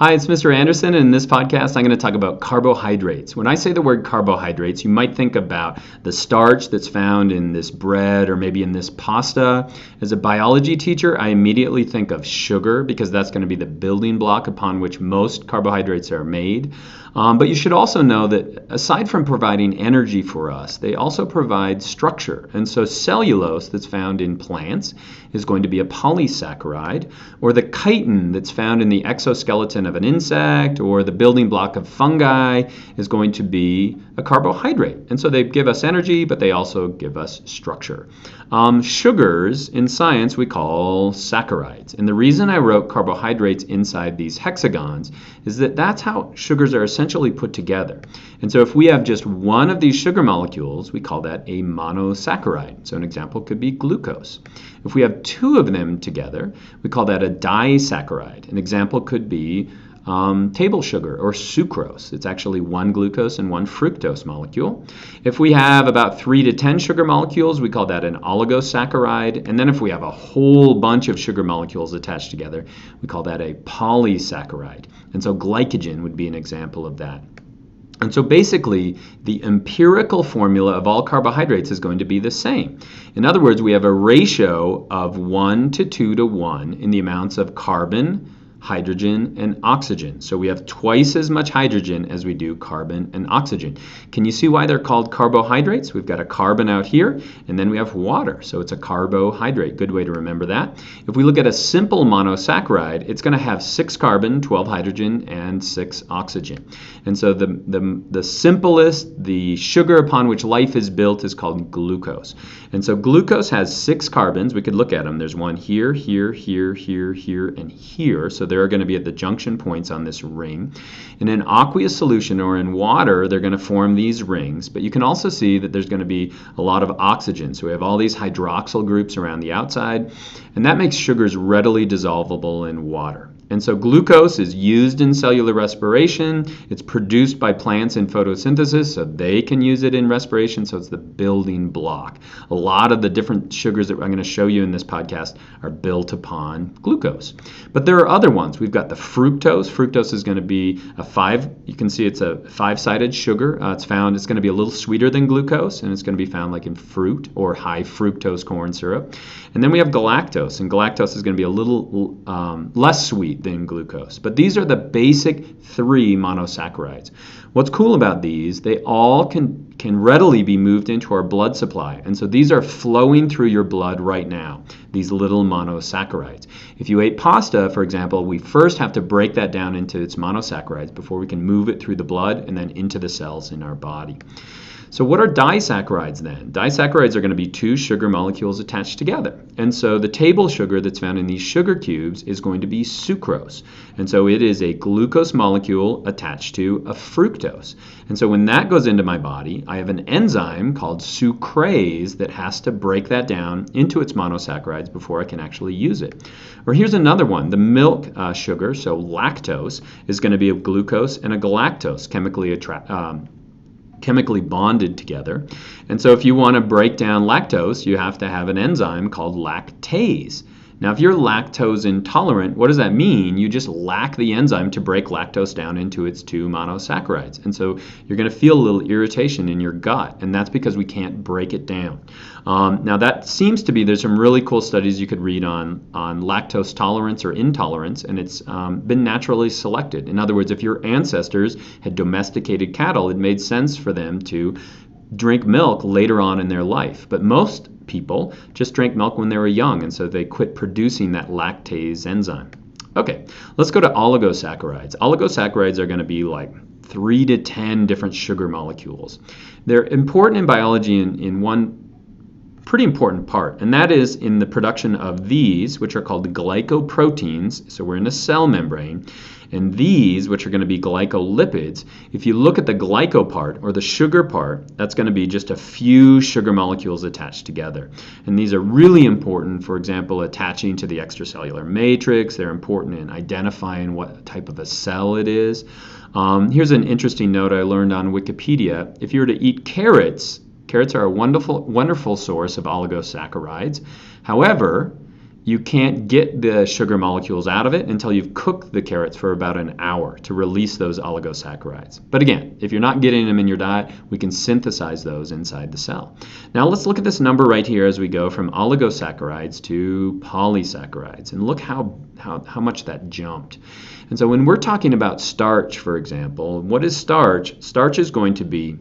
Hi, it's Mr. Anderson, and in this podcast I'm going to talk about carbohydrates. When I say the word carbohydrates, you might think about the starch that's found in this bread or maybe in this pasta. As a biology teacher, I immediately think of sugar because that's going to be the building block upon which most carbohydrates are made. But you should also know that aside from providing energy for us, they also provide structure. And so cellulose that's found in plants is going to be a polysaccharide, or the chitin that's found in the exoskeleton of an insect or the building block of fungi is going to be a carbohydrate. And so they give us energy, but they also give us structure. Sugars in science we call saccharides. And the reason I wrote carbohydrates inside these hexagons is that that's how sugars are essentially put together. And so if we have just one of these sugar molecules, we call that a monosaccharide. So an example could be glucose. If we have two of them together, we call that a disaccharide. An example could be table sugar or sucrose. It's actually one glucose and one fructose molecule. If we have about 3 to 10 sugar molecules, we call that an oligosaccharide. And then if we have a whole bunch of sugar molecules attached together, we call that a polysaccharide. And so glycogen would be an example of that. And so basically, the empirical formula of all carbohydrates is going to be the same. In other words, we have a ratio of 1 to 2 to 1 in the amounts of carbon, hydrogen, and oxygen. So we have twice as much hydrogen as we do carbon and oxygen. Can you see why they're called carbohydrates? We've got a carbon out here, and then we have water. So it's a carbohydrate. Good way to remember that. If we look at a simple monosaccharide, it's going to have 6 carbon, 12 hydrogen, and 6 oxygen. And so the simplest, the sugar upon which life is built is called glucose. And so glucose has 6 carbons. We could look at them. There's one here, here, here, here, here, and here. So they're going to be at the junction points on this ring. In an aqueous solution or in water, they're going to form these rings. But you can also see that there's going to be a lot of oxygen. So we have all these hydroxyl groups around the outside. And that makes sugars readily dissolvable in water. And so glucose is used in cellular respiration. It's produced by plants in photosynthesis, so they can use it in respiration, so it's the building block. A lot of the different sugars that I'm going to show you in this podcast are built upon glucose. But there are other ones. We've got the fructose. Fructose is going to be you can see it's a 5-sided sugar. It's going to be a little sweeter than glucose, and it's going to be found like in fruit or high fructose corn syrup. And then we have galactose, and galactose is going to be a little less sweet than glucose. But these are the basic 3 monosaccharides. What's cool about these, they all can readily be moved into our blood supply. And so these are flowing through your blood right now, these little monosaccharides. If you ate pasta, for example, we first have to break that down into its monosaccharides before we can move it through the blood and then into the cells in our body. So what are disaccharides then? Disaccharides are going to be 2 sugar molecules attached together. And so the table sugar that's found in these sugar cubes is going to be sucrose. And so it is a glucose molecule attached to a fructose. And so when that goes into my body, I have an enzyme called sucrase that has to break that down into its monosaccharides before I can actually use it. Or here's another one. The milk sugar, so lactose, is going to be a glucose and a galactose chemically bonded together. And so if you want to break down lactose, you have to have an enzyme called lactase. Now, if you're lactose intolerant, what does that mean? You just lack the enzyme to break lactose down into its 2 monosaccharides. And so you're going to feel a little irritation in your gut, and that's because we can't break it down. Now, that seems to be, there's some really cool studies you could read on lactose tolerance or intolerance, and it's been naturally selected. In other words, if your ancestors had domesticated cattle, it made sense for them to drink milk later on in their life. But most people just drank milk when they were young, and so they quit producing that lactase enzyme. Okay, let's go to oligosaccharides. Oligosaccharides are going to be like 3 to 10 different sugar molecules. They're important in biology in one pretty important part, and that is in the production of these, which are called glycoproteins. So we're in a cell membrane. And these, which are going to be glycolipids, if you look at the glyco part, or the sugar part, that's going to be just a few sugar molecules attached together. And these are really important, for example, attaching to the extracellular matrix. They're important in identifying what type of a cell it is. Here's an interesting note I learned on Wikipedia. If you were to eat carrots are a wonderful source of oligosaccharides. However, you can't get the sugar molecules out of it until you've cooked the carrots for about an hour to release those oligosaccharides. But again, if you're not getting them in your diet, we can synthesize those inside the cell. Now let's look at this number right here as we go from oligosaccharides to polysaccharides, and look how much that jumped. And so when we're talking about starch, for example, what is starch? Starch is going to be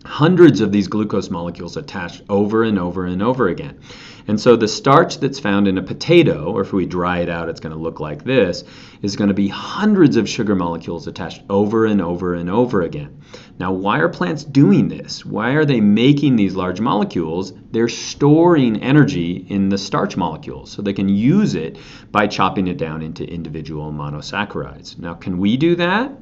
hundreds of these glucose molecules attached over and over and over again. And so the starch that's found in a potato, or if we dry it out, it's going to look like this, is going to be hundreds of sugar molecules attached over and over and over again. Now, why are plants doing this? Why are they making these large molecules? They're storing energy in the starch molecules, so they can use it by chopping it down into individual monosaccharides. Now, can we do that?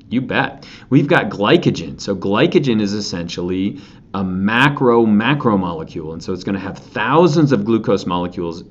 You bet. We've got glycogen. So glycogen is essentially a macromolecule, and so it's going to have thousands of glucose molecules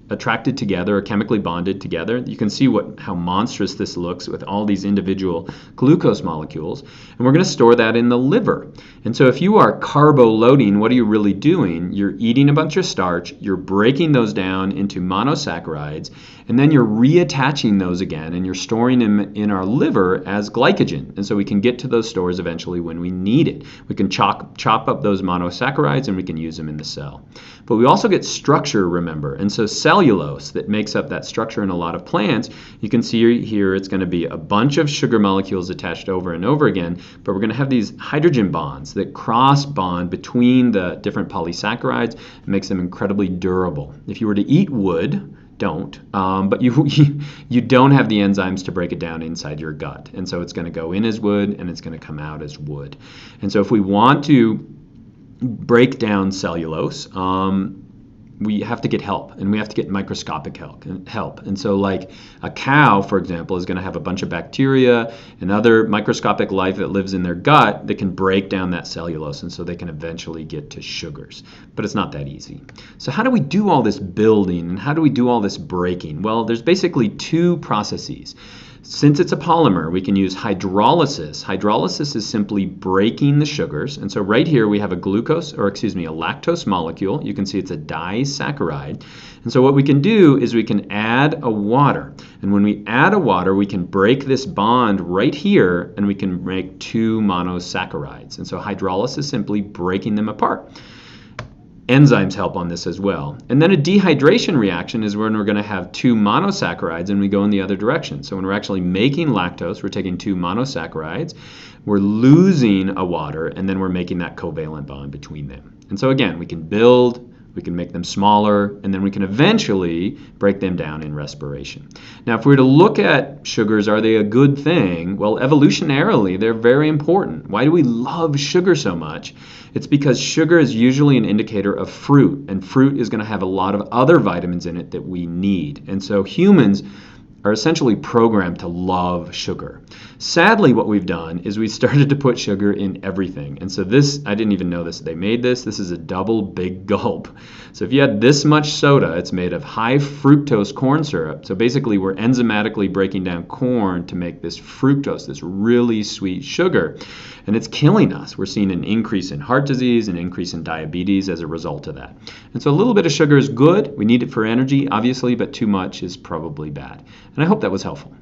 attracted together or chemically bonded together. You can see how monstrous this looks with all these individual glucose molecules, and we're going to store that in the liver. And so if you are carbo-loading, what are you really doing? You're eating a bunch of starch, you're breaking those down into monosaccharides, and then you're reattaching those again, and you're storing them in our liver as glycogen. And so we can get to those stores eventually when we need it. We can chop up those monosaccharides and we can use them in the cell. But we also get structure, remember. And so cellulose that makes up that structure in a lot of plants, you can see here it's going to be a bunch of sugar molecules attached over and over again, but we're going to have these hydrogen bonds that cross bond between the different polysaccharides. It makes them incredibly durable. If you were to eat wood, but you don't have the enzymes to break it down inside your gut, and so it's going to go in as wood and it's going to come out as wood. And so if we want to break down cellulose, we have to get help, and we have to get microscopic help. And so like a cow, for example, is going to have a bunch of bacteria and other microscopic life that lives in their gut that can break down that cellulose, and so they can eventually get to sugars. But it's not that easy. So how do we do all this building, and how do we do all this breaking? Well, there's basically two processes. Since it's a polymer, we can use hydrolysis. Hydrolysis is simply breaking the sugars. And so right here we have a lactose molecule. You can see it's a disaccharide. And so what we can do is we can add a water. And when we add a water, we can break this bond right here, and we can make two monosaccharides. And so hydrolysis is simply breaking them apart. Enzymes help on this as well. And then a dehydration reaction is when we're going to have two monosaccharides and we go in the other direction. So when we're actually making lactose, we're taking two monosaccharides, we're losing a water, and then we're making that covalent bond between them. And so again, we can build, we can make them smaller, and then we can eventually break them down in respiration. Now, if we were to look at sugars, are they a good thing? Well, evolutionarily, they're very important. Why do we love sugar so much? It's because sugar is usually an indicator of fruit, and fruit is going to have a lot of other vitamins in it that we need. And so humans are essentially programmed to love sugar. Sadly, what we've done is we started to put sugar in everything. And so this, I didn't even know this. They made this. This is a double big gulp. So if you had this much soda, it's made of high fructose corn syrup. So basically, we're enzymatically breaking down corn to make this fructose, this really sweet sugar. And it's killing us. We're seeing an increase in heart disease, an increase in diabetes as a result of that. And so a little bit of sugar is good. We need it for energy, obviously, but too much is probably bad. And I hope that was helpful.